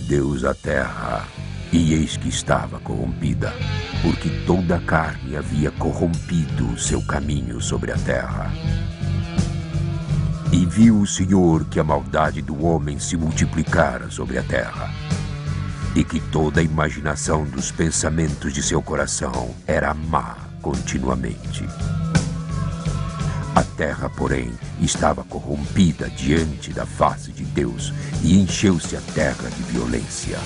Deus a terra, e eis que estava corrompida, porque toda a carne havia corrompido seu caminho sobre a terra. E viu o Senhor que a maldade do homem se multiplicara sobre a terra, e que toda a imaginação dos pensamentos de seu coração era má continuamente. A terra, porém, estava corrompida diante da face de Deus, e encheu-se a terra de violência.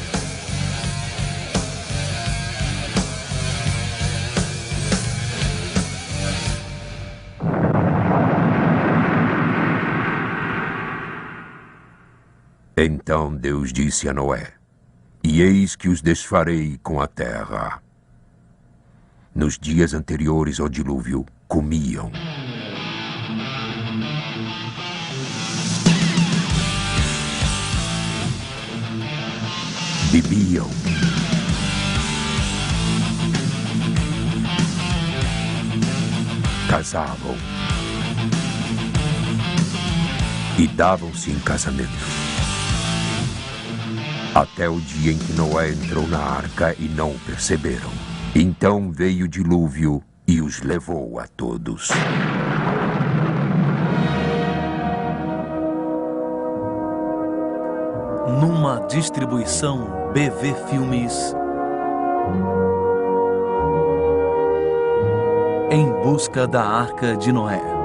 Então Deus disse a Noé: E eis que os desfarei com a terra. Nos dias anteriores ao dilúvio, comiam, bebiam, casavam e davam-se em casamento. Até o dia em que Noé entrou na arca e não o perceberam. Então veio o dilúvio e os levou a todos. Numa distribuição BV Filmes. Em busca da Arca de Noé.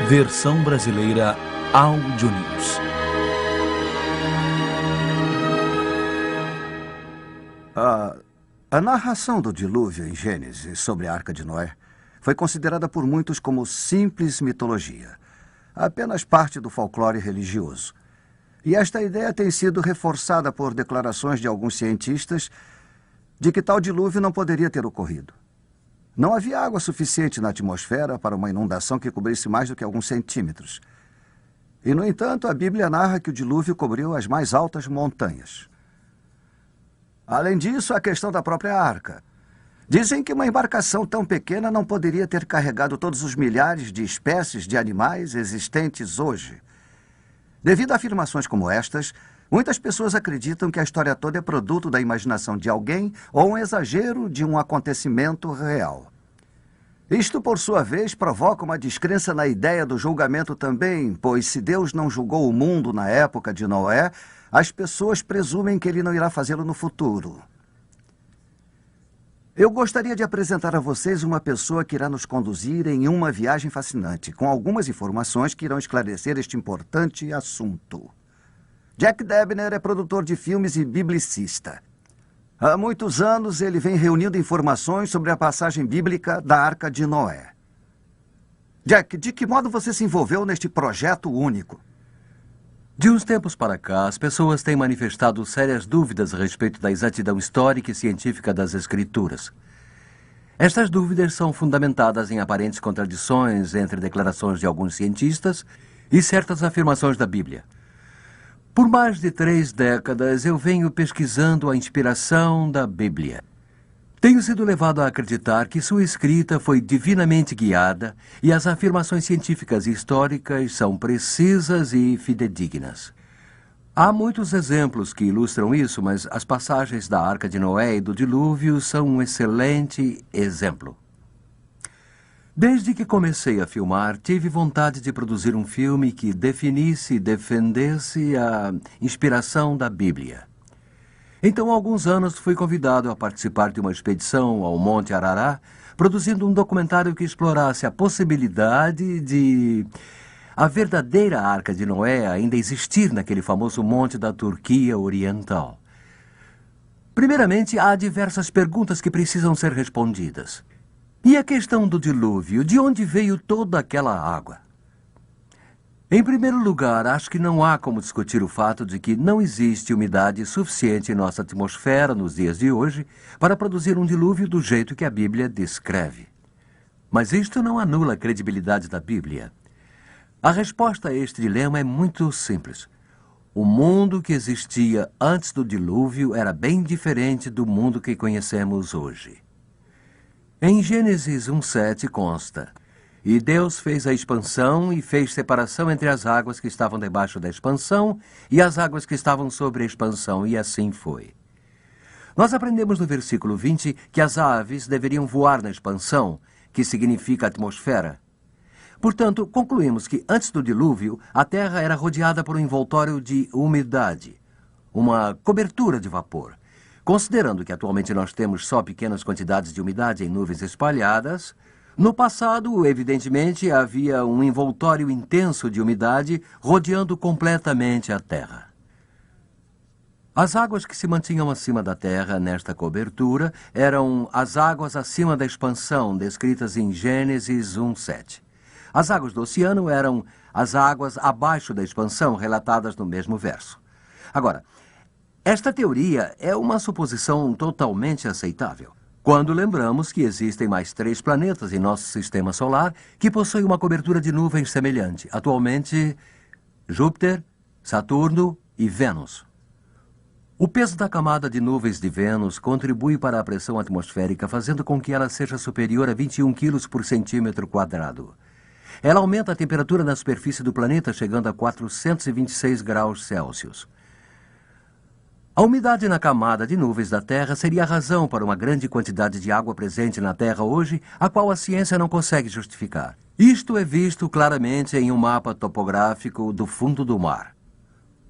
Versão brasileira Áudio News. A narração do dilúvio em Gênesis sobre a Arca de Noé foi considerada por muitos como simples mitologia, apenas parte do folclore religioso. E esta ideia tem sido reforçada por declarações de alguns cientistas de que tal dilúvio não poderia ter ocorrido. Não havia água suficiente na atmosfera para uma inundação que cobrisse mais do que alguns centímetros. E, no entanto, a Bíblia narra que o dilúvio cobriu as mais altas montanhas. Além disso, a questão da própria arca. Dizem que uma embarcação tão pequena não poderia ter carregado todos os milhares de espécies de animais existentes hoje. Devido a afirmações como estas, muitas pessoas acreditam que a história toda é produto da imaginação de alguém ou um exagero de um acontecimento real. Isto, por sua vez, provoca uma descrença na ideia do julgamento também, pois se Deus não julgou o mundo na época de Noé, as pessoas presumem que ele não irá fazê-lo no futuro. Eu gostaria de apresentar a vocês uma pessoa que irá nos conduzir em uma viagem fascinante, com algumas informações que irão esclarecer este importante assunto. Jack Debner é produtor de filmes e biblicista. Há muitos anos ele vem reunindo informações sobre a passagem bíblica da Arca de Noé. Jack, de que modo você se envolveu neste projeto único? De uns tempos para cá, as pessoas têm manifestado sérias dúvidas a respeito da exatidão histórica e científica das Escrituras. Estas dúvidas são fundamentadas em aparentes contradições entre declarações de alguns cientistas e certas afirmações da Bíblia. Por mais de 3 décadas, eu venho pesquisando a inspiração da Bíblia. Tenho sido levado a acreditar que sua escrita foi divinamente guiada e as afirmações científicas e históricas são precisas e fidedignas. Há muitos exemplos que ilustram isso, mas as passagens da Arca de Noé e do Dilúvio são um excelente exemplo. Desde que comecei a filmar, tive vontade de produzir um filme que definisse e defendesse a inspiração da Bíblia. Então, há alguns anos, fui convidado a participar de uma expedição ao Monte Arará, produzindo um documentário que explorasse a possibilidade de a verdadeira Arca de Noé ainda existir naquele famoso monte da Turquia Oriental. Primeiramente, há diversas perguntas que precisam ser respondidas. E a questão do dilúvio? De onde veio toda aquela água? Em primeiro lugar, acho que não há como discutir o fato de que não existe umidade suficiente em nossa atmosfera nos dias de hoje para produzir um dilúvio do jeito que a Bíblia descreve. Mas isto não anula a credibilidade da Bíblia. A resposta a este dilema é muito simples. O mundo que existia antes do dilúvio era bem diferente do mundo que conhecemos hoje. Em Gênesis 1:7 consta: "E Deus fez a expansão e fez separação entre as águas que estavam debaixo da expansão e as águas que estavam sobre a expansão, e assim foi." Nós aprendemos no versículo 20 que as aves deveriam voar na expansão, que significa atmosfera. Portanto, concluímos que antes do dilúvio, a Terra era rodeada por um envoltório de umidade, uma cobertura de vapor. Considerando que atualmente nós temos só pequenas quantidades de umidade em nuvens espalhadas, no passado, evidentemente, havia um envoltório intenso de umidade rodeando completamente a Terra. As águas que se mantinham acima da Terra nesta cobertura eram as águas acima da expansão, descritas em Gênesis 1:7. As águas do oceano eram as águas abaixo da expansão, relatadas no mesmo verso. Agora, esta teoria é uma suposição totalmente aceitável, quando lembramos que existem mais 3 planetas em nosso sistema solar que possuem uma cobertura de nuvens semelhante. Atualmente, Júpiter, Saturno e Vênus. O peso da camada de nuvens de Vênus contribui para a pressão atmosférica, fazendo com que ela seja superior a 21 quilos por centímetro quadrado. Ela aumenta a temperatura na superfície do planeta, chegando a 426 graus Celsius. A umidade na camada de nuvens da Terra seria a razão para uma grande quantidade de água presente na Terra hoje, a qual a ciência não consegue justificar. Isto é visto claramente em um mapa topográfico do fundo do mar.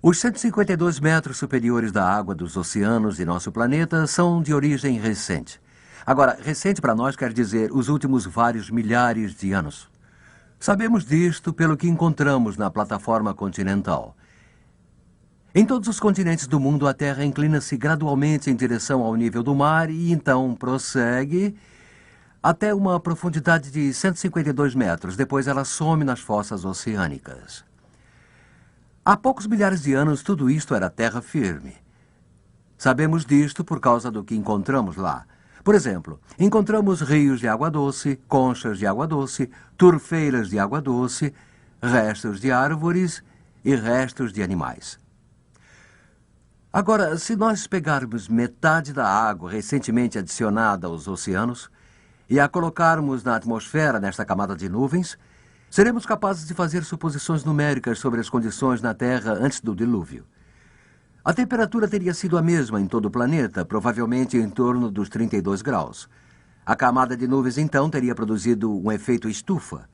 Os 152 metros superiores da água dos oceanos de nosso planeta são de origem recente. Agora, recente para nós quer dizer os últimos vários milhares de anos. Sabemos disto pelo que encontramos na plataforma continental. Em todos os continentes do mundo, a Terra inclina-se gradualmente em direção ao nível do mar e então prossegue até uma profundidade de 152 metros. Depois ela some nas fossas oceânicas. Há poucos milhares de anos, tudo isto era terra firme. Sabemos disto por causa do que encontramos lá. Por exemplo, encontramos rios de água doce, conchas de água doce, turfeiras de água doce, restos de árvores e restos de animais. Agora, se nós pegarmos metade da água recentemente adicionada aos oceanos e a colocarmos na atmosfera nesta camada de nuvens, seremos capazes de fazer suposições numéricas sobre as condições na Terra antes do dilúvio. A temperatura teria sido a mesma em todo o planeta, provavelmente em torno dos 32 graus. A camada de nuvens, então, teria produzido um efeito estufa.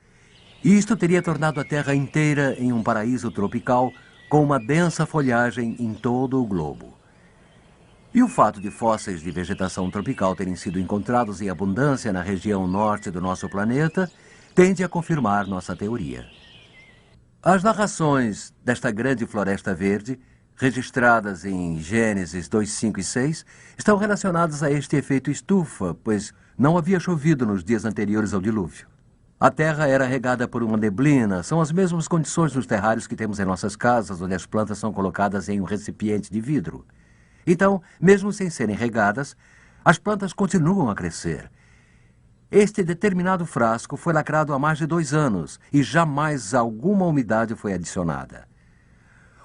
E isto teria tornado a Terra inteira em um paraíso tropical, com uma densa folhagem em todo o globo. E o fato de fósseis de vegetação tropical terem sido encontrados em abundância na região norte do nosso planeta tende a confirmar nossa teoria. As narrações desta grande floresta verde, registradas em Gênesis 2, 5 e 6, estão relacionadas a este efeito estufa, pois não havia chovido nos dias anteriores ao dilúvio. A terra era regada por uma neblina. São as mesmas condições nos terrários que temos em nossas casas, onde as plantas são colocadas em um recipiente de vidro. Então, mesmo sem serem regadas, as plantas continuam a crescer. Este determinado frasco foi lacrado há mais de 2 anos e jamais alguma umidade foi adicionada.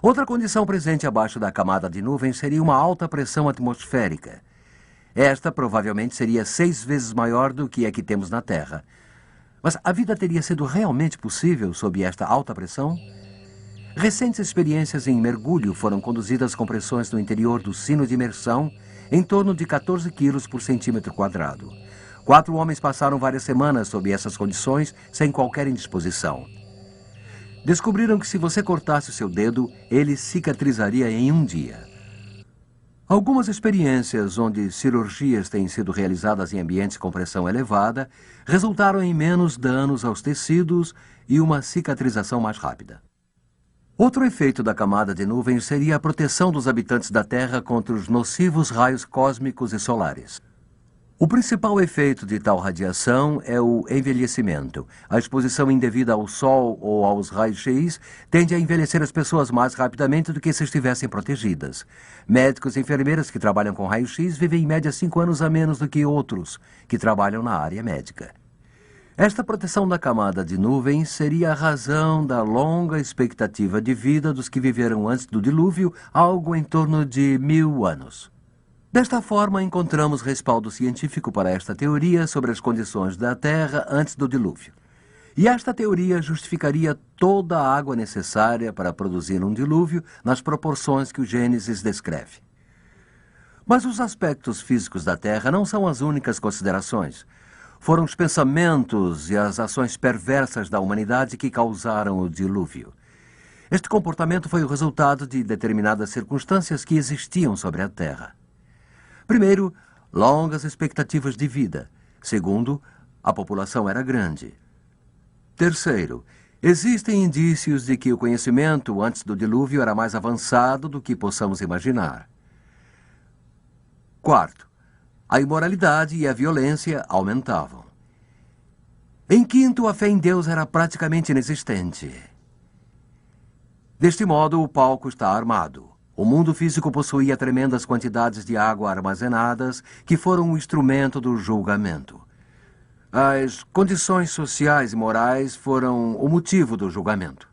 Outra condição presente abaixo da camada de nuvens seria uma alta pressão atmosférica. Esta provavelmente seria 6 vezes maior do que a que temos na Terra. Mas a vida teria sido realmente possível sob esta alta pressão? Recentes experiências em mergulho foram conduzidas com pressões no interior do sino de imersão em torno de 14 quilos por centímetro quadrado. 4 homens passaram várias semanas sob essas condições sem qualquer indisposição. Descobriram que se você cortasse o seu dedo, ele cicatrizaria em um dia. Algumas experiências onde cirurgias têm sido realizadas em ambientes com pressão elevada resultaram em menos danos aos tecidos e uma cicatrização mais rápida. Outro efeito da camada de nuvens seria a proteção dos habitantes da Terra contra os nocivos raios cósmicos e solares. O principal efeito de tal radiação é o envelhecimento. A exposição indevida ao Sol ou aos raios-x tende a envelhecer as pessoas mais rapidamente do que se estivessem protegidas. Médicos e enfermeiras que trabalham com raio-x vivem em média 5 anos a menos do que outros que trabalham na área médica. Esta proteção da camada de nuvens seria a razão da longa expectativa de vida dos que viveram antes do dilúvio, algo em torno de 1000 anos. Desta forma, encontramos respaldo científico para esta teoria sobre as condições da Terra antes do dilúvio. E esta teoria justificaria toda a água necessária para produzir um dilúvio nas proporções que o Gênesis descreve. Mas os aspectos físicos da Terra não são as únicas considerações. Foram os pensamentos e as ações perversas da humanidade que causaram o dilúvio. Este comportamento foi o resultado de determinadas circunstâncias que existiam sobre a Terra. Primeiro, longas expectativas de vida. Segundo, a população era grande. Terceiro, existem indícios de que o conhecimento antes do dilúvio era mais avançado do que possamos imaginar. Quarto, a imoralidade e a violência aumentavam. Em quinto, a fé em Deus era praticamente inexistente. Deste modo, o palco está armado. O mundo físico possuía tremendas quantidades de água armazenadas que foram o instrumento do julgamento. As condições sociais e morais foram o motivo do julgamento.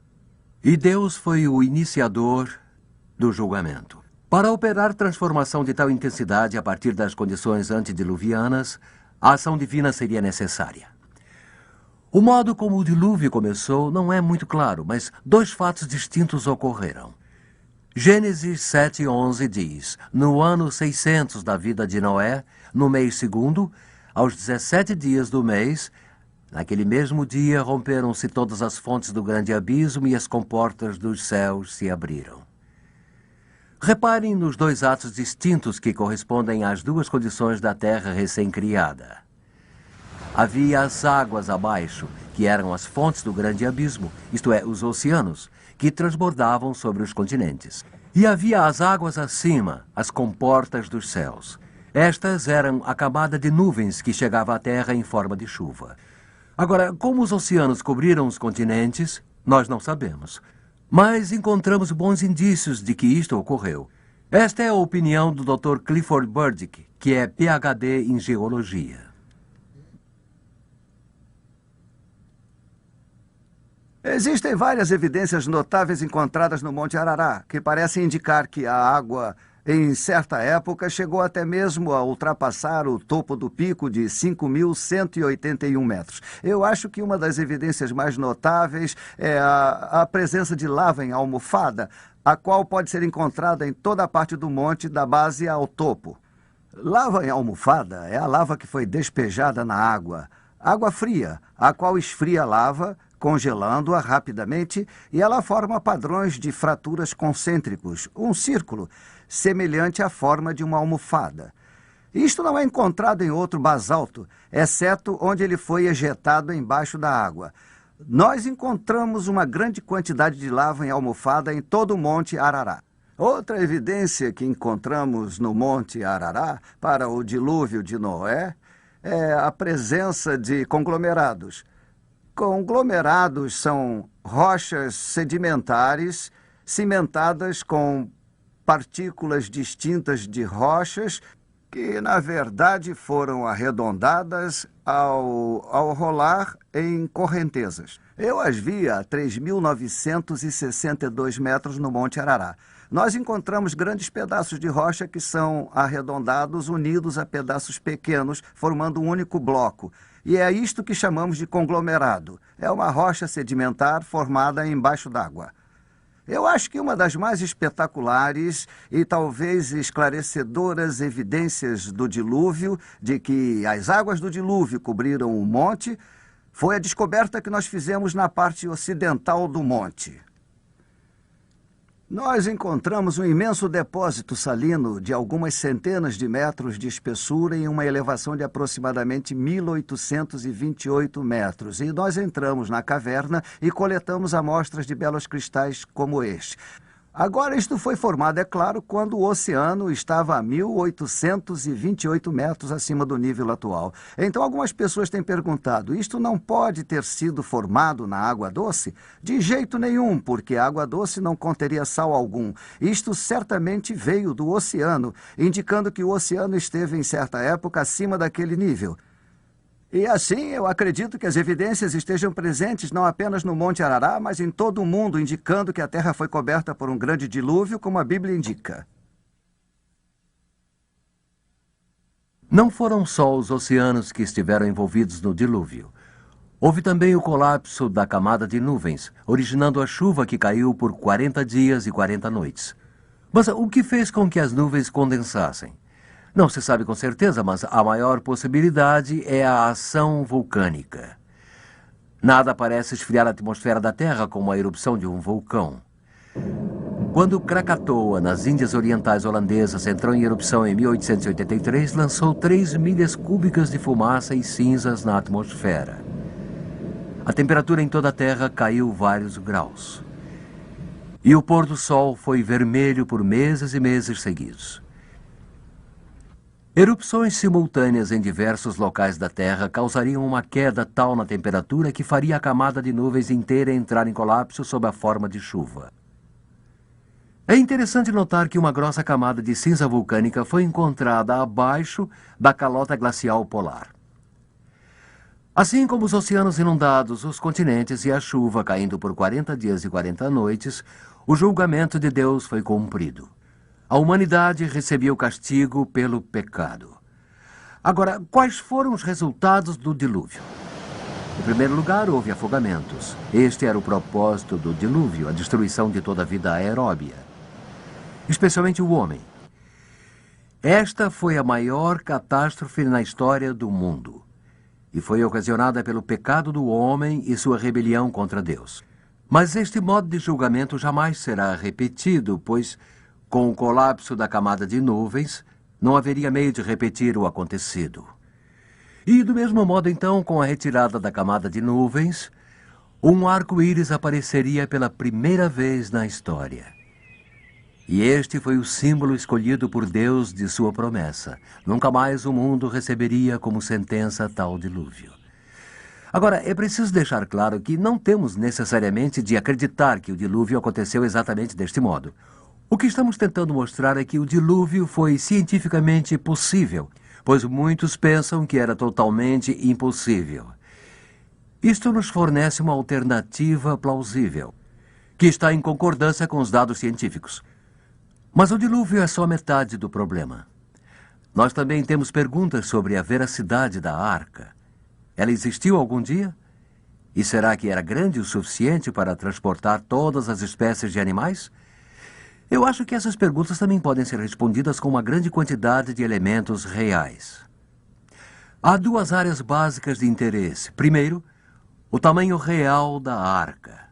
E Deus foi o iniciador do julgamento. Para operar transformação de tal intensidade a partir das condições antediluvianas, a ação divina seria necessária. O modo como o dilúvio começou não é muito claro, mas 2 fatos distintos ocorreram. Gênesis 7:11 diz: no ano 600 da vida de Noé, no mês segundo, aos 17 dias do mês, naquele mesmo dia romperam-se todas as fontes do grande abismo e as comportas dos céus se abriram. Reparem nos 2 atos distintos que correspondem às 2 condições da terra recém-criada. Havia as águas abaixo, que eram as fontes do grande abismo, isto é, os oceanos, que transbordavam sobre os continentes. E havia as águas acima, as comportas dos céus. Estas eram a camada de nuvens que chegava à terra em forma de chuva. Agora, como os oceanos cobriram os continentes, nós não sabemos. Mas encontramos bons indícios de que isto ocorreu. Esta é a opinião do Dr. Clifford Burdick, que é PhD em geologia. Existem várias evidências notáveis encontradas no Monte Ararat, que parecem indicar que a água, em certa época, chegou até mesmo a ultrapassar o topo do pico de 5.181 metros. Eu acho que uma das evidências mais notáveis é a presença de lava em almofada, a qual pode ser encontrada em toda a parte do monte, da base ao topo. Lava em almofada é a lava que foi despejada na água. Água fria, a qual esfria a lava, congelando-a rapidamente, e ela forma padrões de fraturas concêntricos, um círculo, semelhante à forma de uma almofada. Isto não é encontrado em outro basalto, exceto onde ele foi ejetado embaixo da água. Nós encontramos uma grande quantidade de lava em almofada em todo o Monte Ararat. Outra evidência que encontramos no Monte Ararat para o dilúvio de Noé é a presença de conglomerados. Conglomerados são rochas sedimentares cimentadas com partículas distintas de rochas que, na verdade, foram arredondadas ao rolar em correntezas. Eu as vi a 3.962 metros no Monte Arará. Nós encontramos grandes pedaços de rocha que são arredondados, unidos a pedaços pequenos, formando um único bloco. E é isto que chamamos de conglomerado. É uma rocha sedimentar formada embaixo d'água. Eu acho que uma das mais espetaculares e talvez esclarecedoras evidências do dilúvio, de que as águas do dilúvio cobriram o monte, foi a descoberta que nós fizemos na parte ocidental do monte. Nós encontramos um imenso depósito salino de algumas centenas de metros de espessura em uma elevação de aproximadamente 1.828 metros. E nós entramos na caverna e coletamos amostras de belos cristais como este. Agora, isto foi formado, é claro, quando o oceano estava a 1.828 metros acima do nível atual. Então, algumas pessoas têm perguntado, isto não pode ter sido formado na água doce? De jeito nenhum, porque a água doce não conteria sal algum. Isto certamente veio do oceano, indicando que o oceano esteve em certa época acima daquele nível. E assim, eu acredito que as evidências estejam presentes não apenas no Monte Arará, mas em todo o mundo, indicando que a Terra foi coberta por um grande dilúvio, como a Bíblia indica. Não foram só os oceanos que estiveram envolvidos no dilúvio. Houve também o colapso da camada de nuvens, originando a chuva que caiu por 40 dias e 40 noites. Mas o que fez com que as nuvens condensassem? Não se sabe com certeza, mas a maior possibilidade é a ação vulcânica. Nada parece esfriar a atmosfera da Terra como a erupção de um vulcão. Quando Krakatoa, nas Índias Orientais Holandesas, entrou em erupção em 1883, lançou 3 milhas cúbicas de fumaça e cinzas na atmosfera. A temperatura em toda a Terra caiu vários graus. E o pôr do sol foi vermelho por meses e meses seguidos. Erupções simultâneas em diversos locais da Terra causariam uma queda tal na temperatura que faria a camada de nuvens inteira entrar em colapso sob a forma de chuva. É interessante notar que uma grossa camada de cinza vulcânica foi encontrada abaixo da calota glacial polar. Assim como os oceanos inundados, os continentes e a chuva caindo por 40 dias e 40 noites, o julgamento de Deus foi cumprido. A humanidade recebia o castigo pelo pecado. Agora, quais foram os resultados do dilúvio? Em primeiro lugar, houve afogamentos. Este era o propósito do dilúvio, a destruição de toda a vida aeróbia, especialmente o homem. Esta foi a maior catástrofe na história do mundo e foi ocasionada pelo pecado do homem e sua rebelião contra Deus. Mas este modo de julgamento jamais será repetido, pois com o colapso da camada de nuvens, não haveria meio de repetir o acontecido. E, do mesmo modo, então, com a retirada da camada de nuvens, um arco-íris apareceria pela primeira vez na história. E este foi o símbolo escolhido por Deus de sua promessa. Nunca mais o mundo receberia como sentença tal dilúvio. Agora, é preciso deixar claro que não temos necessariamente de acreditar que o dilúvio aconteceu exatamente deste modo. O que estamos tentando mostrar é que o dilúvio foi cientificamente possível, pois muitos pensam que era totalmente impossível. Isto nos fornece uma alternativa plausível, que está em concordância com os dados científicos. Mas o dilúvio é só metade do problema. Nós também temos perguntas sobre a veracidade da arca. Ela existiu algum dia? E será que era grande o suficiente para transportar todas as espécies de animais? Eu acho que essas perguntas também podem ser respondidas com uma grande quantidade de elementos reais. Há 2 áreas básicas de interesse. Primeiro, o tamanho real da arca.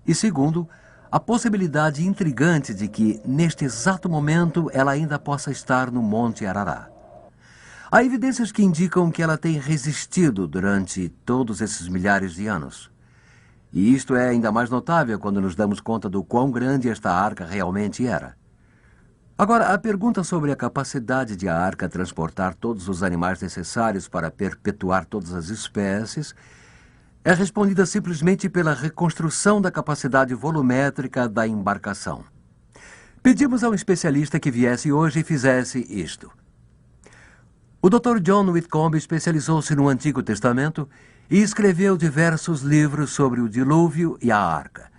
E segundo, a possibilidade intrigante de que, neste exato momento, ela ainda possa estar no Monte Arará. Há evidências que indicam que ela tem resistido durante todos esses milhares de anos. E isto é ainda mais notável quando nos damos conta do quão grande esta arca realmente era. Agora, a pergunta sobre a capacidade de a arca transportar todos os animais necessários para perpetuar todas as espécies é respondida simplesmente pela reconstrução da capacidade volumétrica da embarcação. Pedimos a um especialista que viesse hoje e fizesse isto. O Dr. John Whitcomb especializou-se no Antigo Testamento e escreveu diversos livros sobre o dilúvio e a arca.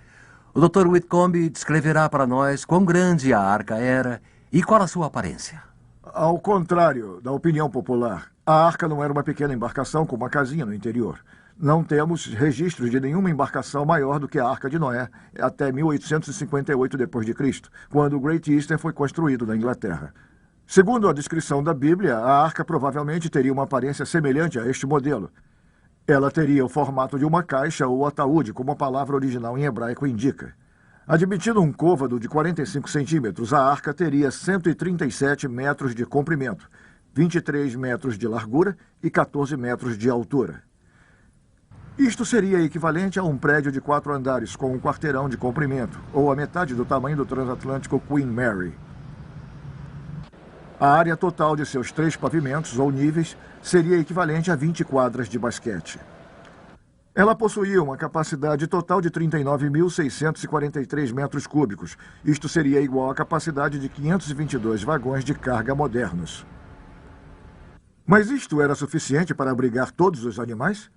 O Dr. Whitcomb descreverá para nós quão grande a arca era e qual a sua aparência. Ao contrário da opinião popular, a arca não era uma pequena embarcação com uma casinha no interior. Não temos registros de nenhuma embarcação maior do que a Arca de Noé até 1858 d.C., quando o Great Eastern foi construído na Inglaterra. Segundo a descrição da Bíblia, a arca provavelmente teria uma aparência semelhante a este modelo. Ela teria o formato de uma caixa ou ataúde, como a palavra original em hebraico indica. Admitindo um côvado de 45 centímetros, a arca teria 137 metros de comprimento, 23 metros de largura e 14 metros de altura. Isto seria equivalente a um prédio de 4 andares com um quarteirão de comprimento, ou a metade do tamanho do transatlântico Queen Mary. A área total de seus 3 pavimentos ou níveis seria equivalente a 20 quadras de basquete. Ela possuía uma capacidade total de 39.643 metros cúbicos. Isto seria igual à capacidade de 522 vagões de carga modernos. Mas isto era suficiente para abrigar todos os animais?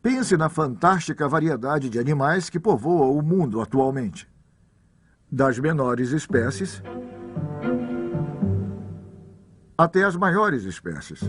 Pense na fantástica variedade de animais que povoa o mundo atualmente. Das menores espécies até as maiores espécies.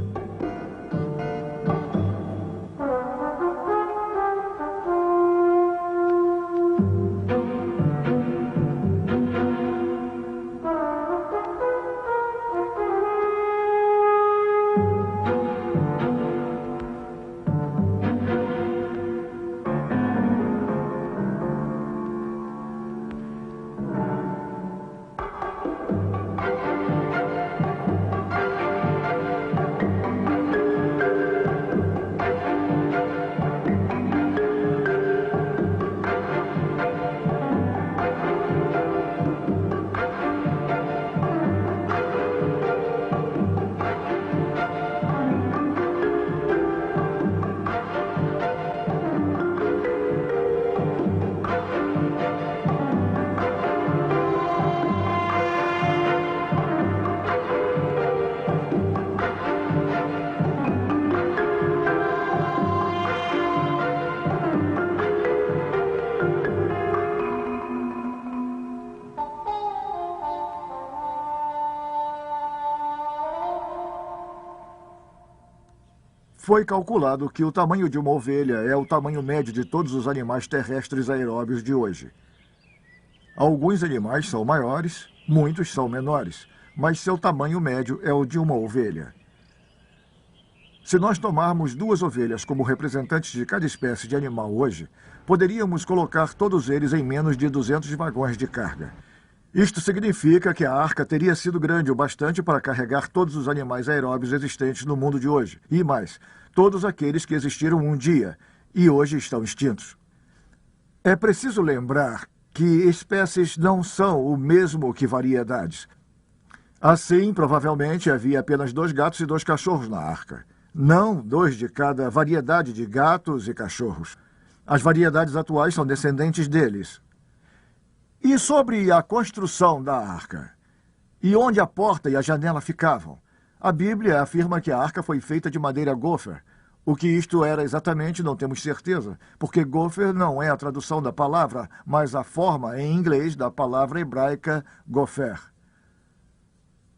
Foi calculado que o tamanho de uma ovelha é o tamanho médio de todos os animais terrestres aeróbios de hoje. Alguns animais são maiores, muitos são menores, mas seu tamanho médio é o de uma ovelha. Se nós tomarmos 2 ovelhas como representantes de cada espécie de animal hoje, poderíamos colocar todos eles em menos de 200 vagões de carga. Isto significa que a arca teria sido grande o bastante para carregar todos os animais aeróbios existentes no mundo de hoje, e mais, todos aqueles que existiram um dia e hoje estão extintos. É preciso lembrar que espécies não são o mesmo que variedades. Assim, provavelmente, havia apenas 2 gatos e 2 cachorros na arca. Não 2 de cada variedade de gatos e cachorros. As variedades atuais são descendentes deles. E sobre a construção da arca? E onde a porta e a janela ficavam? A Bíblia afirma que a arca foi feita de madeira gopher. O que isto era exatamente não temos certeza, porque gopher não é a tradução da palavra, mas a forma em inglês da palavra hebraica gopher.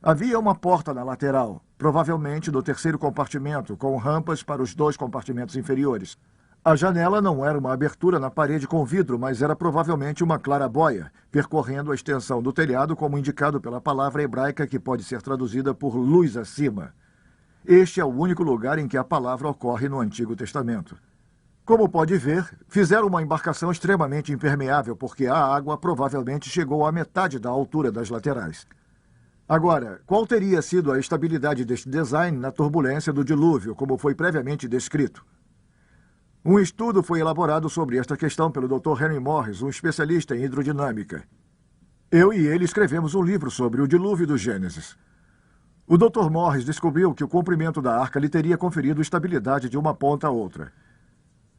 Havia uma porta na lateral, provavelmente do 3º compartimento, com rampas para os 2 compartimentos inferiores. A janela não era uma abertura na parede com vidro, mas era provavelmente uma clarabóia, percorrendo a extensão do telhado como indicado pela palavra hebraica que pode ser traduzida por luz acima. Este é o único lugar em que a palavra ocorre no Antigo Testamento. Como pode ver, fizeram uma embarcação extremamente impermeável, porque a água provavelmente chegou à metade da altura das laterais. Agora, qual teria sido a estabilidade deste design na turbulência do dilúvio, como foi previamente descrito? Um estudo foi elaborado sobre esta questão pelo Dr. Henry Morris, um especialista em hidrodinâmica. Eu e ele escrevemos um livro sobre o dilúvio do Gênesis. O Dr. Morris descobriu que o comprimento da arca lhe teria conferido estabilidade de uma ponta a outra.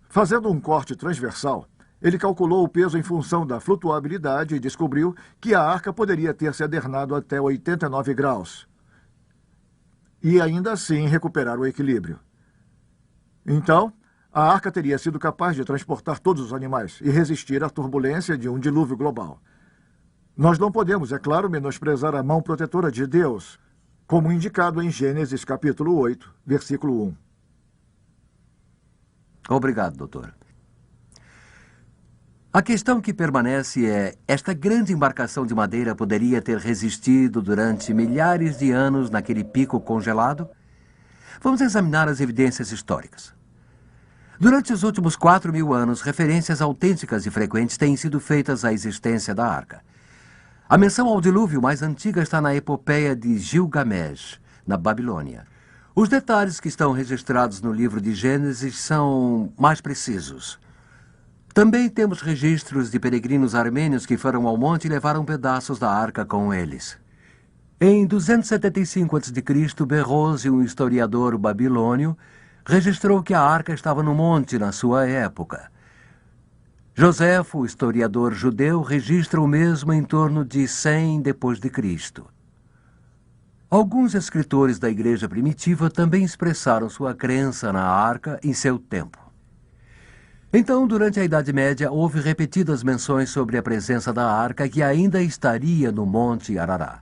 Fazendo um corte transversal, ele calculou o peso em função da flutuabilidade e descobriu que a arca poderia ter se adernado até 89 graus. e ainda assim recuperar o equilíbrio. Então, a arca teria sido capaz de transportar todos os animais e resistir à turbulência de um dilúvio global. Nós não podemos, é claro, menosprezar a mão protetora de Deus, como indicado em Gênesis capítulo 8, versículo 1. Obrigado, doutor. A questão que permanece é: esta grande embarcação de madeira poderia ter resistido durante milhares de anos naquele pico congelado? Vamos examinar as evidências históricas. Durante os últimos 4.000 anos, referências autênticas e frequentes têm sido feitas à existência da arca. A menção ao dilúvio mais antiga está na epopeia de Gilgamesh, na Babilônia. Os detalhes que estão registrados no livro de Gênesis são mais precisos. Também temos registros de peregrinos armênios que foram ao monte e levaram pedaços da arca com eles. Em 275 a.C., Berrose, um historiador babilônio, registrou que a arca estava no monte na sua época. Joséfo, o historiador judeu, registra o mesmo em torno de 100 d.C. Alguns escritores da igreja primitiva também expressaram sua crença na arca em seu tempo. Então, durante a Idade Média, houve repetidas menções sobre a presença da arca que ainda estaria no Monte Arará.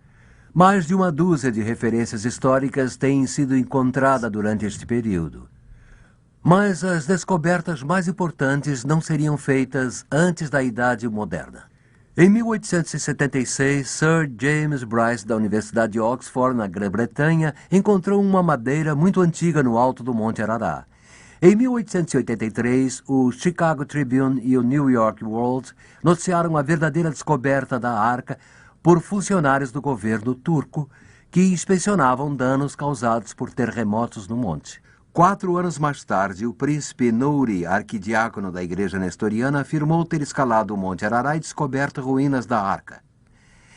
Mais de uma dúzia de referências históricas têm sido encontradas durante este período. Mas as descobertas mais importantes não seriam feitas antes da Idade Moderna. Em 1876, Sir James Bryce, da Universidade de Oxford, na Grã-Bretanha, encontrou uma madeira muito antiga no alto do Monte Arará. Em 1883, o Chicago Tribune e o New York World noticiaram a verdadeira descoberta da arca por funcionários do governo turco que inspecionavam danos causados por terremotos no monte. 4 anos mais tarde, o príncipe Nouri, arquidiácono da igreja nestoriana, afirmou ter escalado o Monte Arará e descoberto ruínas da arca.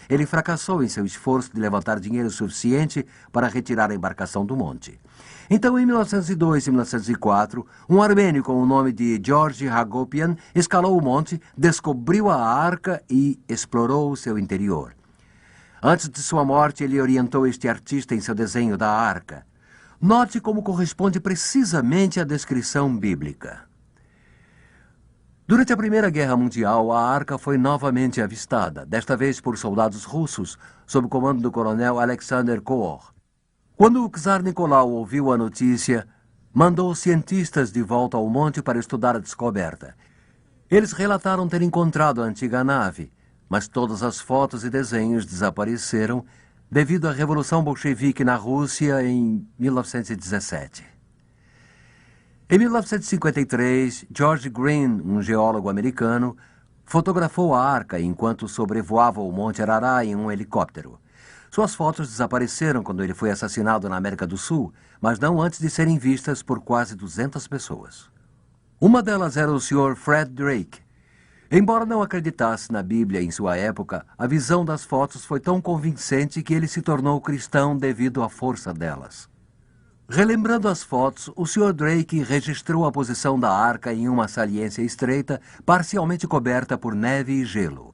Ele fracassou em seu esforço de levantar dinheiro suficiente para retirar a embarcação do monte. Então, em 1902 e 1904, um armênio com o nome de George Hagopian escalou o monte, descobriu a arca e explorou o seu interior. Antes de sua morte, ele orientou este artista em seu desenho da arca. Note como corresponde precisamente à descrição bíblica. Durante a Primeira Guerra Mundial, a arca foi novamente avistada, desta vez por soldados russos, sob o comando do coronel Alexander Koor. Quando o czar Nicolau ouviu a notícia, mandou cientistas de volta ao monte para estudar a descoberta. Eles relataram ter encontrado a antiga nave, mas todas as fotos e desenhos desapareceram devido à Revolução Bolchevique na Rússia em 1917. Em 1953, George Green, um geólogo americano, fotografou a arca enquanto sobrevoava o Monte Arará em um helicóptero. Suas fotos desapareceram quando ele foi assassinado na América do Sul, mas não antes de serem vistas por quase 200 pessoas. Uma delas era o Sr. Fred Drake. Embora não acreditasse na Bíblia em sua época, a visão das fotos foi tão convincente que ele se tornou cristão devido à força delas. Relembrando as fotos, o Sr. Drake registrou a posição da arca em uma saliência estreita, parcialmente coberta por neve e gelo.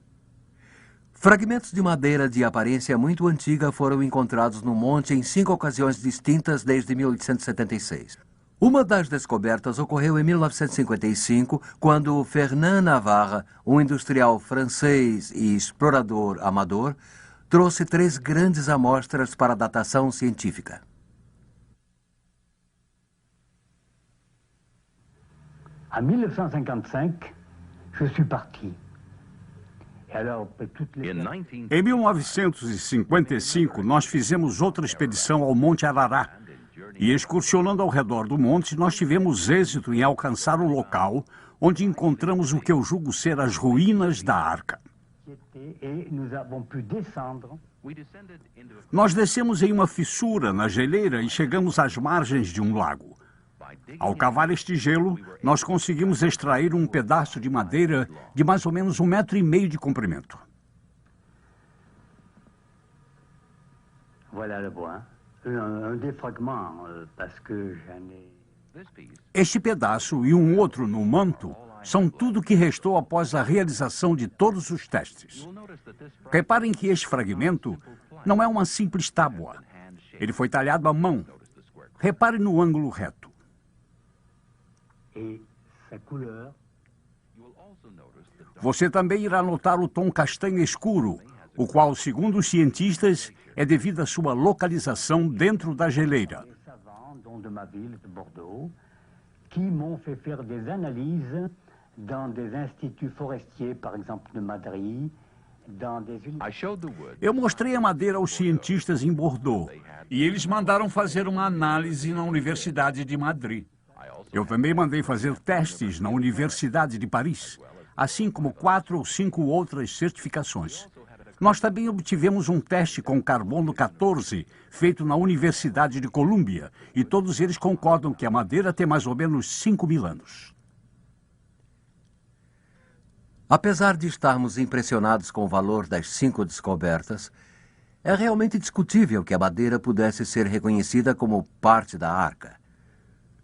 Fragmentos de madeira de aparência muito antiga foram encontrados no monte em 5 ocasiões distintas desde 1876. Uma das descobertas ocorreu em 1955, quando Fernand Navarre, um industrial francês e explorador amador, trouxe 3 grandes amostras para datação científica. En 1955, je suis parti. Em 1955, nós fizemos outra expedição ao Monte Arará. E excursionando ao redor do monte, nós tivemos êxito em alcançar o local onde encontramos o que eu julgo ser as ruínas da arca. Nós descemos em uma fissura na geleira e chegamos às margens de um lago. Ao cavar este gelo, nós conseguimos extrair um pedaço de madeira de mais ou menos 1,5 metro de comprimento. Este pedaço e um outro no manto são tudo que restou após a realização de todos os testes. Reparem que este fragmento não é uma simples tábua. Ele foi talhado à mão Repare no ângulo reto. Et sa couleur. Você também irá notar o tom castanho escuro, o qual, segundo os cientistas, é devido à sua localização dentro da geleira. Des savants, dont de ma ville, de Bordeaux, qui m'ont fait faire des analyses dans des instituts forestiers, par exemple de Madrid, dans des Eu mostrei a madeira aos cientistas em Bordeaux e eles mandaram fazer uma análise na Universidade de Madrid. Eu também mandei fazer testes na Universidade de Paris, assim como 4 ou 5 outras certificações. Nós também obtivemos um teste com carbono 14, feito na Universidade de Colômbia, e todos eles concordam que a madeira tem mais ou menos 5.000 anos. Apesar de estarmos impressionados com o valor das 5 descobertas, é realmente discutível que a madeira pudesse ser reconhecida como parte da arca.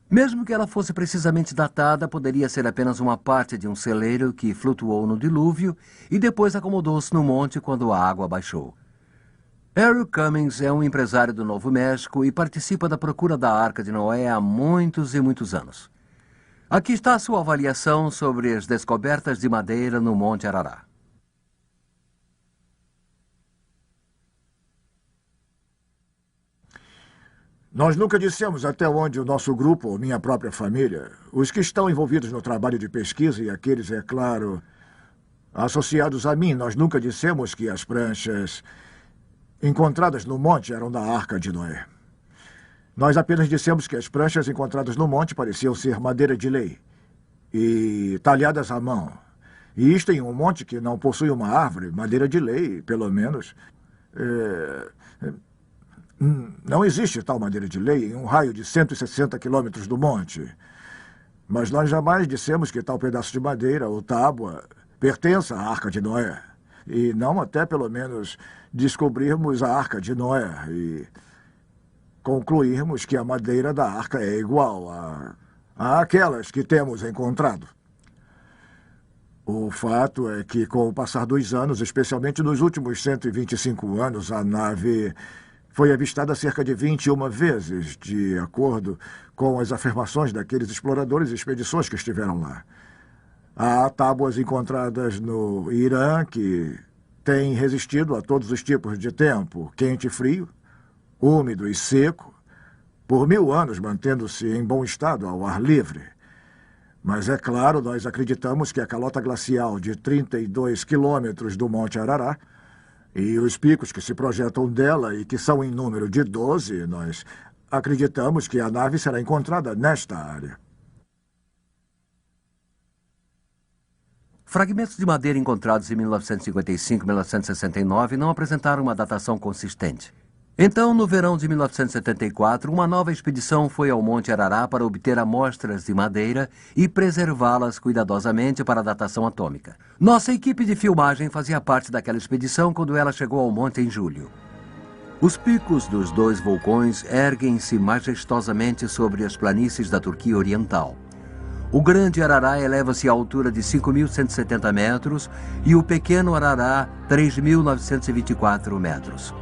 Mesmo que ela fosse precisamente datada, poderia ser apenas uma parte de um celeiro que flutuou no dilúvio e depois acomodou-se no monte quando a água baixou. Eric Cummings é um empresário do Novo México e participa da procura da Arca de Noé há muitos e muitos anos. Aqui está a sua avaliação sobre as descobertas de madeira no Monte Arará. Nós nunca dissemos até onde o nosso grupo ou minha própria família, os que estão envolvidos no trabalho de pesquisa e aqueles, é claro, associados a mim, nós nunca dissemos que as pranchas encontradas no monte eram da Arca de Noé. Nós apenas dissemos que as pranchas encontradas no monte pareciam ser madeira de lei e talhadas à mão. E isto em um monte que não possui uma árvore, madeira de lei, pelo menos. Não existe tal madeira de lei em um raio de 160 quilômetros do monte. Mas nós jamais dissemos que tal pedaço de madeira ou tábua pertença à Arca de Noé. E não até, pelo menos, descobrirmos a Arca de Noé e concluirmos que a madeira da arca é igual àquelas que temos encontrado. O fato é que, com o passar dos anos, especialmente nos últimos 125 anos, a nave foi avistada cerca de 21 vezes, de acordo com as afirmações daqueles exploradores e expedições que estiveram lá. Há tábuas encontradas no Irã que têm resistido a todos os tipos de tempo, quente e frio, úmido e seco, por 1000 anos mantendo-se em bom estado ao ar livre. Mas, é claro, nós acreditamos que a calota glacial de 32 quilômetros do Monte Arará e os picos que se projetam dela e que são em número de 12, nós acreditamos que a nave será encontrada nesta área. Fragmentos de madeira encontrados em 1955 e 1969 não apresentaram uma datação consistente. Então, no verão de 1974, uma nova expedição foi ao Monte Arará para obter amostras de madeira e preservá-las cuidadosamente para a datação atômica. Nossa equipe de filmagem fazia parte daquela expedição quando ela chegou ao monte em julho. Os picos dos 2 vulcões erguem-se majestosamente sobre as planícies da Turquia Oriental. O Grande Arará eleva-se à altura de 5.170 metros e o Pequeno Arará, 3.924 metros.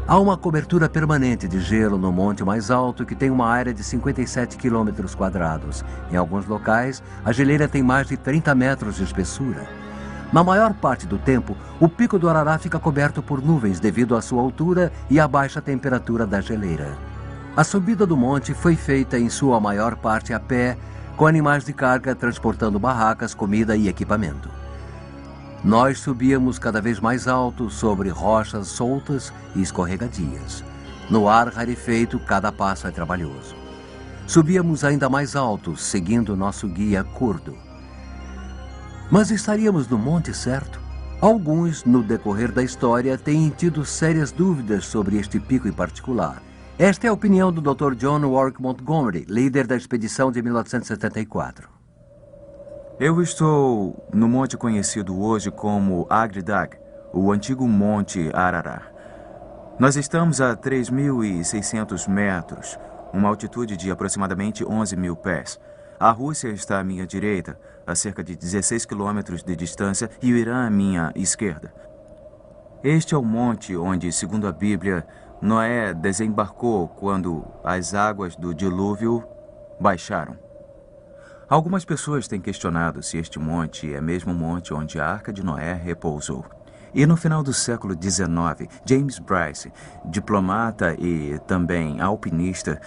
Há uma cobertura permanente de gelo no monte mais alto que tem uma área de 57 quilômetros quadrados. Em alguns locais, a geleira tem mais de 30 metros de espessura. Na maior parte do tempo, o pico do Arará fica coberto por nuvens devido à sua altura e à baixa temperatura da geleira. A subida do monte foi feita em sua maior parte a pé, com animais de carga transportando barracas, comida e equipamento. Nós subíamos cada vez mais alto sobre rochas soltas e escorregadias. No ar rarefeito, cada passo é trabalhoso. Subíamos ainda mais alto, seguindo nosso guia curdo. Mas estaríamos no monte certo? Alguns, no decorrer da história, têm tido sérias dúvidas sobre este pico em particular. Esta é a opinião do Dr. John Warwick Montgomery, líder da expedição de 1974. Eu estou no monte conhecido hoje como Agridag, o antigo Monte Arará. Nós estamos a 3.600 metros, uma altitude de aproximadamente 11.000 pés. A Rússia está à minha direita, a cerca de 16 quilômetros de distância, e o Irã à minha esquerda. Este é o monte onde, segundo a Bíblia, Noé desembarcou quando as águas do dilúvio baixaram. Algumas pessoas têm questionado se este monte é mesmo o monte onde a Arca de Noé repousou. E no final do século XIX, James Bryce, diplomata e também alpinista,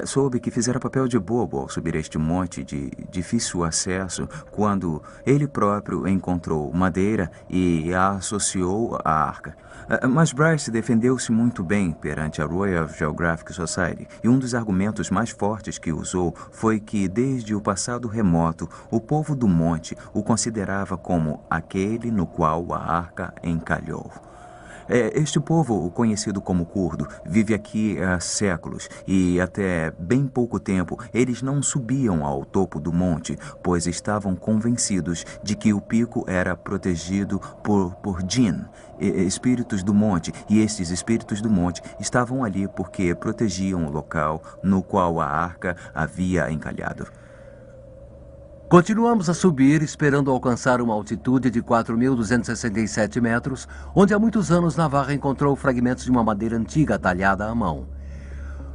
soube que fizera papel de bobo ao subir este monte de difícil acesso quando ele próprio encontrou madeira e a associou à arca. Mas Bryce defendeu-se muito bem perante a Royal Geographic Society, e um dos argumentos mais fortes que usou foi que, desde o passado remoto, o povo do monte o considerava como aquele no qual a arca encalhou. Este povo, conhecido como curdo, vive aqui há séculos e até bem pouco tempo eles não subiam ao topo do monte, pois estavam convencidos de que o pico era protegido por Jinn, espíritos do monte, e estes espíritos do monte estavam ali porque protegiam o local no qual a arca havia encalhado. Continuamos a subir, esperando alcançar uma altitude de 4.267 metros, onde há muitos anos Navarra encontrou fragmentos de uma madeira antiga talhada à mão.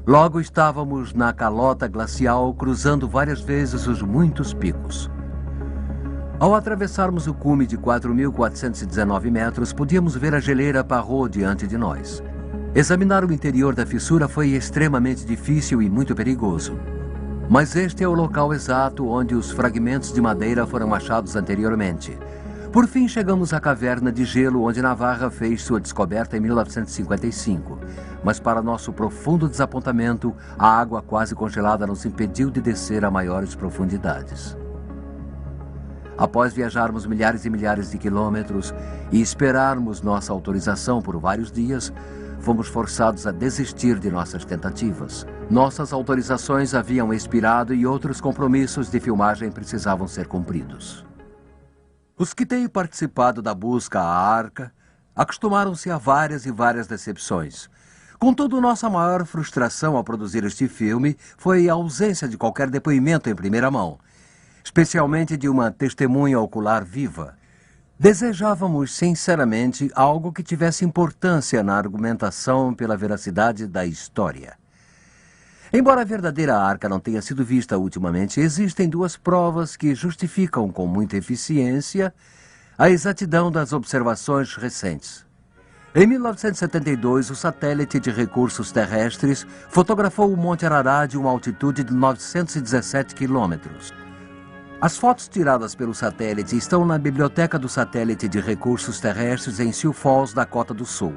Logo estávamos na calota glacial, cruzando várias vezes os muitos picos. Ao atravessarmos o cume de 4.419 metros, podíamos ver a geleira Parrot diante de nós. Examinar o interior da fissura foi extremamente difícil e muito perigoso. Mas este é o local exato onde os fragmentos de madeira foram achados anteriormente. Por fim, chegamos à caverna de gelo onde Navarra fez sua descoberta em 1955. Mas, para nosso profundo desapontamento, a água quase congelada nos impediu de descer a maiores profundidades. Após viajarmos milhares e milhares de quilômetros e esperarmos nossa autorização por vários dias, fomos forçados a desistir de nossas tentativas. Nossas autorizações haviam expirado e outros compromissos de filmagem precisavam ser cumpridos. Os que têm participado da busca à arca acostumaram-se a várias e várias decepções. Contudo, nossa maior frustração ao produzir este filme foi a ausência de qualquer depoimento em primeira mão, especialmente de uma testemunha ocular viva. Desejávamos, sinceramente, algo que tivesse importância na argumentação pela veracidade da história. Embora a verdadeira arca não tenha sido vista ultimamente, existem duas provas que justificam com muita eficiência a exatidão das observações recentes. Em 1972, o satélite de recursos terrestres fotografou o Monte Ararat de uma altitude de 917 quilômetros. As fotos tiradas pelo satélite estão na Biblioteca do Satélite de Recursos Terrestres em Sioux Falls, Dakota do Sul.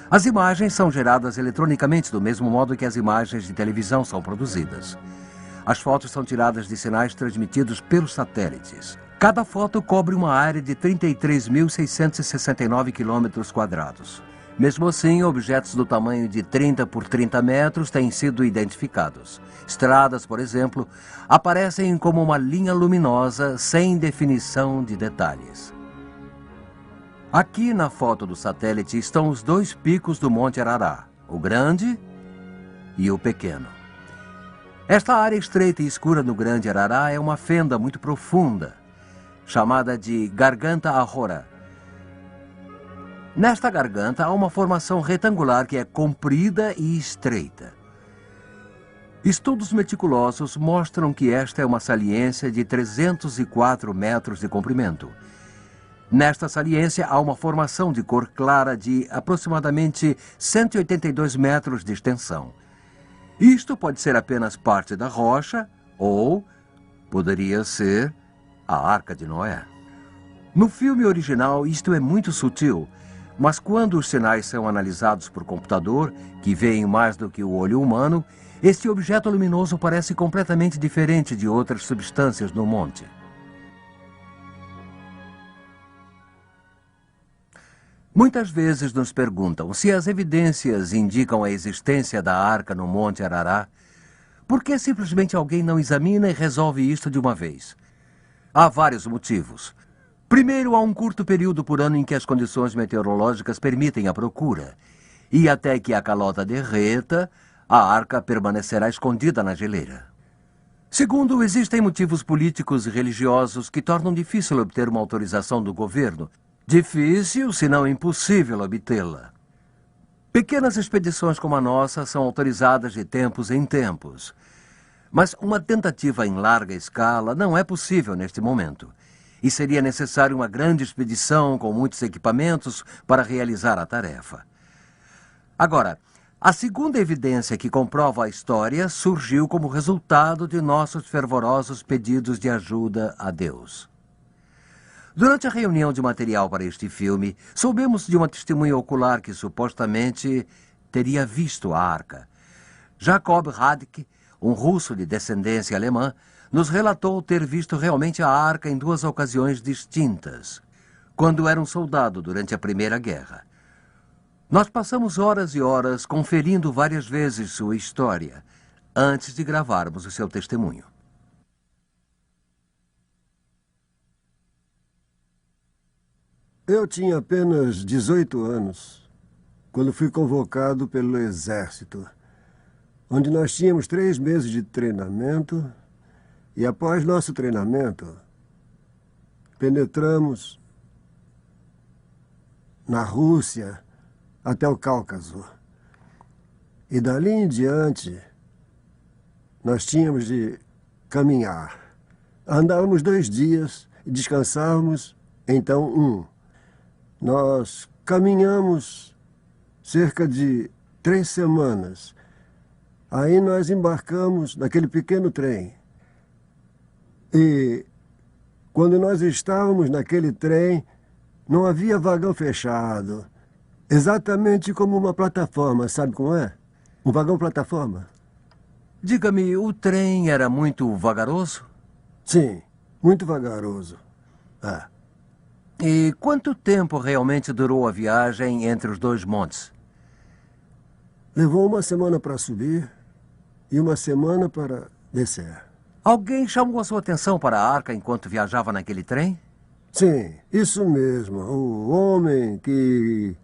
As imagens são geradas eletronicamente do mesmo modo que as imagens de televisão são produzidas. As fotos são tiradas de sinais transmitidos pelos satélites. Cada foto cobre uma área de 33.669 km². Mesmo assim, objetos do tamanho de 30 por 30 metros têm sido identificados. Estradas, por exemplo, aparecem como uma linha luminosa sem definição de detalhes. Aqui na foto do satélite estão os dois picos do Monte Ararat, o grande e o pequeno. Esta área estreita e escura no Grande Ararat é uma fenda muito profunda, chamada de Garganta Ahora. Nesta garganta há uma formação retangular que é comprida e estreita. Estudos meticulosos mostram que esta é uma saliência de 304 metros de comprimento. Nesta saliência há uma formação de cor clara de aproximadamente 182 metros de extensão. Isto pode ser apenas parte da rocha ou poderia ser a Arca de Noé. No filme original, isto é muito sutil, mas quando os sinais são analisados por computador, que veem mais do que o olho humano, este objeto luminoso parece completamente diferente de outras substâncias no monte. Muitas vezes nos perguntam se as evidências indicam a existência da arca no Monte Ararat, por que simplesmente alguém não examina e resolve isto de uma vez? Há vários motivos. Primeiro, há um curto período por ano em que as condições meteorológicas permitem a procura. E até que a calota derreta, a arca permanecerá escondida na geleira. Segundo, existem motivos políticos e religiosos que tornam difícil obter uma autorização do governo. Difícil, se não impossível, obtê-la. Pequenas expedições como a nossa são autorizadas de tempos em tempos. Mas uma tentativa em larga escala não é possível neste momento. E seria necessário uma grande expedição com muitos equipamentos para realizar a tarefa. Agora, a segunda evidência que comprova a história surgiu como resultado de nossos fervorosos pedidos de ajuda a Deus. Durante a reunião de material para este filme, soubemos de uma testemunha ocular que supostamente teria visto a arca. Jakob Radke, um russo de descendência alemã, nos relatou ter visto realmente a arca em 2 ocasiões distintas, quando era um soldado durante a Primeira Guerra. Nós passamos horas e horas conferindo várias vezes sua história, antes de gravarmos o seu testemunho. Eu tinha apenas 18 anos, quando fui convocado pelo Exército, onde nós tínhamos 3 meses de treinamento e, após nosso treinamento, penetramos na Rússia até o Cáucaso. E dali em diante, nós tínhamos de caminhar. Andávamos 2 dias e descansávamos, então 1. Nós caminhamos cerca de 3 semanas. Aí nós embarcamos naquele pequeno trem. E quando nós estávamos naquele trem, não havia vagão fechado. Exatamente como uma plataforma, sabe como é? Um vagão-plataforma. Diga-me, o trem era muito vagaroso? Sim, muito vagaroso. E quanto tempo realmente durou a viagem entre os 2 montes? Levou 1 semana para subir e 1 semana para descer. Alguém chamou a sua atenção para a arca enquanto viajava naquele trem? Sim, isso mesmo. O homem que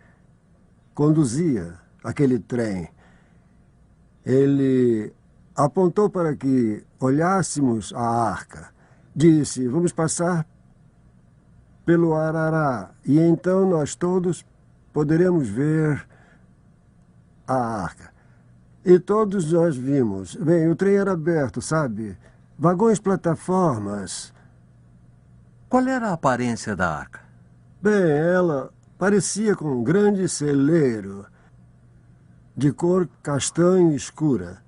conduzia aquele trem, ele apontou para que olhássemos a arca. Disse, vamos passar pelo Arará, e então nós todos poderemos ver a arca. E todos nós vimos. Bem, o trem era aberto, sabe? Vagões, plataformas. Qual era a aparência da arca? Bem, ela parecia com um grande celeiro de cor castanho escura.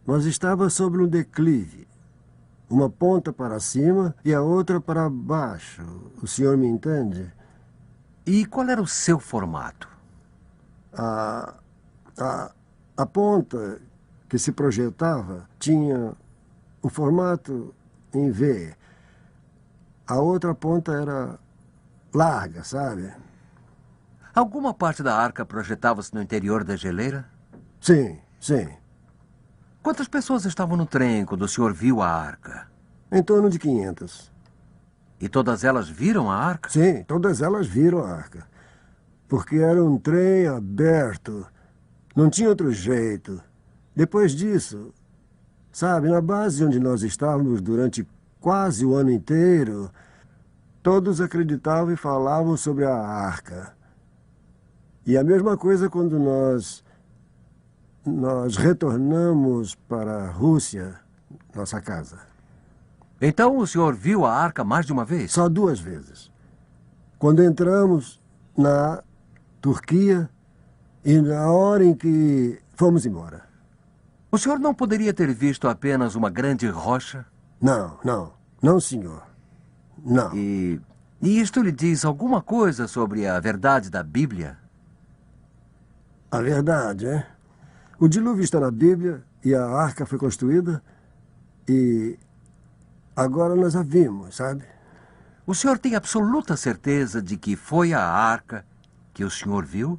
Mas estava sobre um declive. Uma ponta para cima e a outra para baixo. O senhor me entende? E qual era o seu formato? A ponta que se projetava tinha o formato em V. A outra ponta era larga, sabe? Alguma parte da arca projetava-se no interior da geleira? Sim, sim. Quantas pessoas estavam no trem quando o senhor viu a arca? Em torno de 500. E todas elas viram a arca? Sim, todas elas viram a arca. Porque era um trem aberto. Não tinha outro jeito. Depois disso, sabe, na base onde nós estávamos durante quase o ano inteiro, todos acreditavam e falavam sobre a arca. E a mesma coisa quando nós retornamos para a Rússia, nossa casa. Então o senhor viu a arca mais de uma vez? Só 2 vezes. Quando entramos na Turquia e na hora em que fomos embora. O senhor não poderia ter visto apenas uma grande rocha? Não, senhor. Não. E isto lhe diz alguma coisa sobre a verdade da Bíblia? A verdade, é? O dilúvio está na Bíblia e a arca foi construída e agora nós a vimos, sabe? O senhor tem absoluta certeza de que foi a arca que o senhor viu?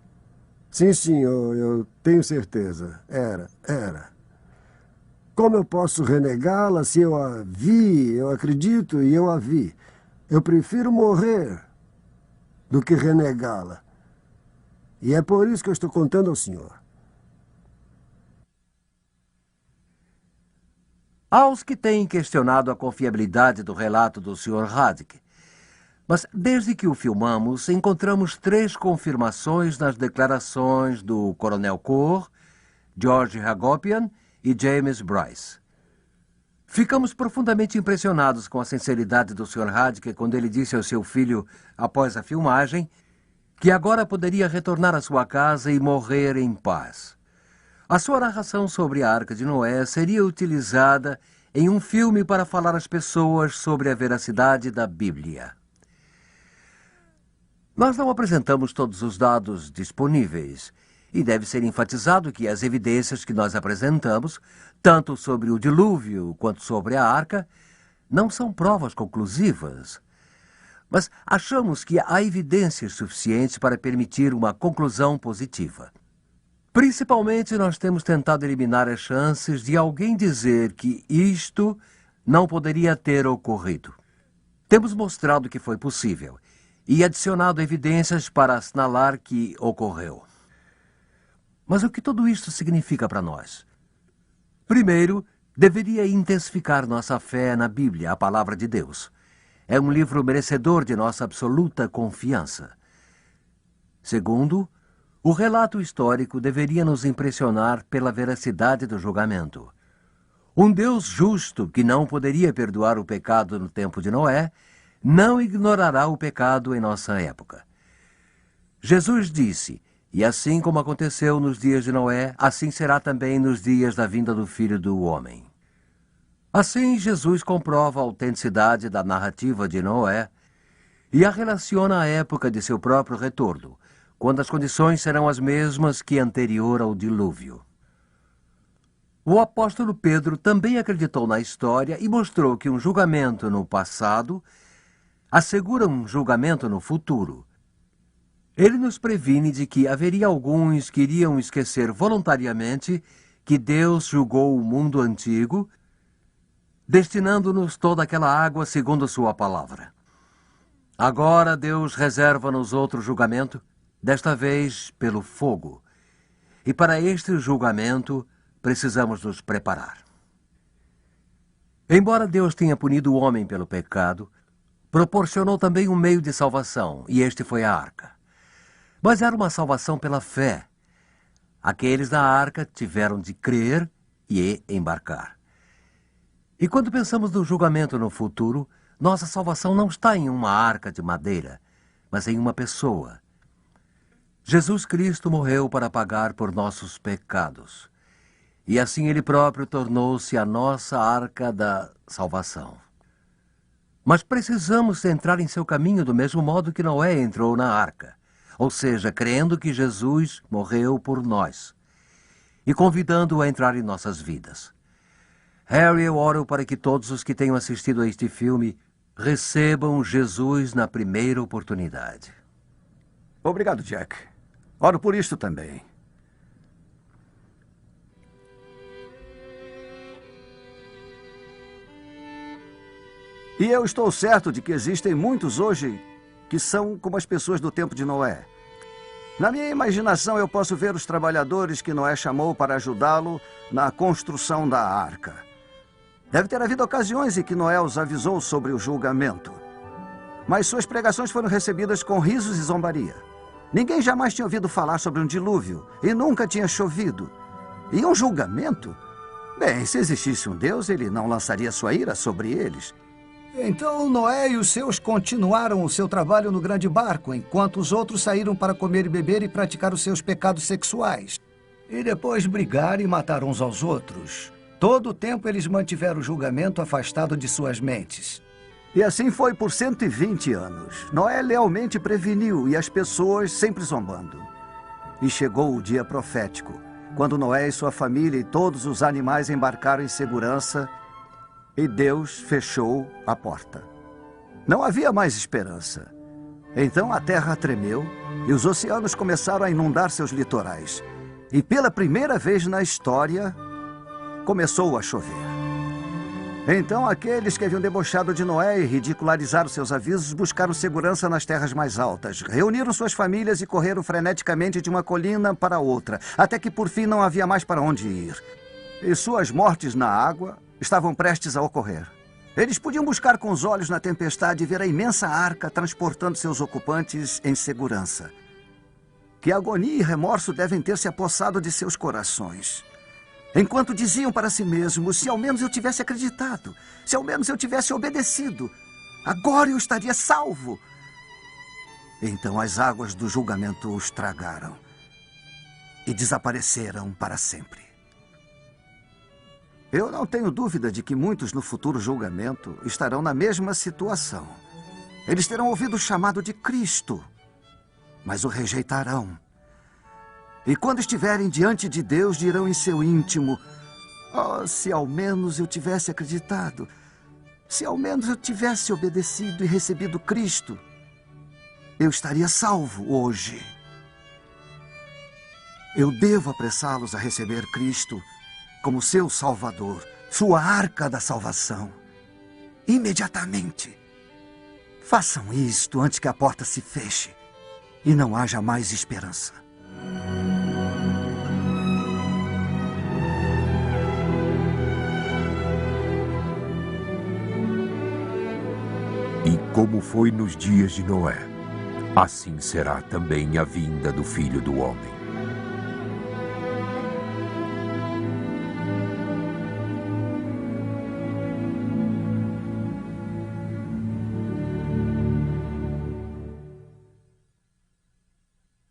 Sim, senhor, eu tenho certeza. Era. Como eu posso renegá-la se eu a vi, eu acredito e eu a vi? Eu prefiro morrer do que renegá-la. E é por isso que eu estou contando ao senhor. Aos que têm questionado a confiabilidade do relato do Sr. Radke, Mas desde que o filmamos, encontramos 3 confirmações nas declarações do Coronel Corr, George Hagopian e James Bryce. Ficamos profundamente impressionados com a sinceridade do Sr. Hadke quando ele disse ao seu filho, após a filmagem, que agora poderia retornar à sua casa e morrer em paz. A sua narração sobre a Arca de Noé seria utilizada em um filme para falar às pessoas sobre a veracidade da Bíblia. Nós não apresentamos todos os dados disponíveis, e deve ser enfatizado que as evidências que nós apresentamos, tanto sobre o dilúvio quanto sobre a arca, não são provas conclusivas. Mas achamos que há evidências suficientes para permitir uma conclusão positiva. Principalmente, nós temos tentado eliminar as chances de alguém dizer que isto não poderia ter ocorrido. Temos mostrado que foi possível e adicionado evidências para assinalar que ocorreu. Mas o que tudo isto significa para nós? Primeiro, deveria intensificar nossa fé na Bíblia, a Palavra de Deus. É um livro merecedor de nossa absoluta confiança. Segundo, o relato histórico deveria nos impressionar pela veracidade do julgamento. Um Deus justo que não poderia perdoar o pecado no tempo de Noé, não ignorará o pecado em nossa época. Jesus disse: "E assim como aconteceu nos dias de Noé, assim será também nos dias da vinda do Filho do Homem." Assim, Jesus comprova a autenticidade da narrativa de Noé e a relaciona à época de seu próprio retorno, quando as condições serão as mesmas que anterior ao dilúvio. O apóstolo Pedro também acreditou na história e mostrou que um julgamento no passado assegura um julgamento no futuro. Ele nos previne de que haveria alguns que iriam esquecer voluntariamente que Deus julgou o mundo antigo, destinando-nos toda aquela água segundo sua palavra. Agora Deus reserva-nos outro julgamento, desta vez pelo fogo. E para este julgamento precisamos nos preparar. Embora Deus tenha punido o homem pelo pecado, proporcionou também um meio de salvação, e este foi a arca. Mas era uma salvação pela fé. Aqueles da arca tiveram de crer e embarcar. E quando pensamos no julgamento no futuro, nossa salvação não está em uma arca de madeira, mas em uma pessoa. Jesus Cristo morreu para pagar por nossos pecados. E assim Ele próprio tornou-se a nossa arca da salvação. Mas precisamos entrar em seu caminho do mesmo modo que Noé entrou na arca, ou seja, crendo que Jesus morreu por nós e convidando-o a entrar em nossas vidas. Harry, eu oro para que todos os que tenham assistido a este filme recebam Jesus na primeira oportunidade. Obrigado, Jack. Oro por isto também. E eu estou certo de que existem muitos hoje que são como as pessoas do tempo de Noé. Na minha imaginação, eu posso ver os trabalhadores que Noé chamou para ajudá-lo na construção da arca. Deve ter havido ocasiões em que Noé os avisou sobre o julgamento. Mas suas pregações foram recebidas com risos e zombaria. Ninguém jamais tinha ouvido falar sobre um dilúvio e nunca tinha chovido. E um julgamento? Bem, se existisse um Deus, ele não lançaria sua ira sobre eles. Então Noé e os seus continuaram o seu trabalho no grande barco, enquanto os outros saíram para comer e beber e praticar os seus pecados sexuais. E depois brigar e matar uns aos outros. Todo o tempo eles mantiveram o julgamento afastado de suas mentes. E assim foi por 120 anos. Noé lealmente preveniu e as pessoas sempre zombando. E chegou o dia profético, quando Noé e sua família e todos os animais embarcaram em segurança e Deus fechou a porta. Não havia mais esperança. Então a terra tremeu e os oceanos começaram a inundar seus litorais. E pela primeira vez na história, começou a chover. Então aqueles que haviam debochado de Noé e ridicularizado seus avisos buscaram segurança nas terras mais altas. Reuniram suas famílias e correram freneticamente de uma colina para outra, até que por fim não havia mais para onde ir. E suas mortes na água estavam prestes a ocorrer. Eles podiam buscar com os olhos na tempestade e ver a imensa arca transportando seus ocupantes em segurança. Que agonia e remorso devem ter se apossado de seus corações. Enquanto diziam para si mesmos, se ao menos eu tivesse acreditado, se ao menos eu tivesse obedecido, agora eu estaria salvo. Então as águas do julgamento os tragaram e desapareceram para sempre. Eu não tenho dúvida de que muitos no futuro julgamento estarão na mesma situação. Eles terão ouvido o chamado de Cristo, mas o rejeitarão. E quando estiverem diante de Deus, dirão em seu íntimo: oh, se ao menos eu tivesse acreditado, se ao menos eu tivesse obedecido e recebido Cristo, eu estaria salvo hoje. Eu devo apressá-los a receber Cristo como seu Salvador, sua arca da salvação. Imediatamente. Façam isto antes que a porta se feche e não haja mais esperança. E como foi nos dias de Noé, assim será também a vinda do Filho do Homem.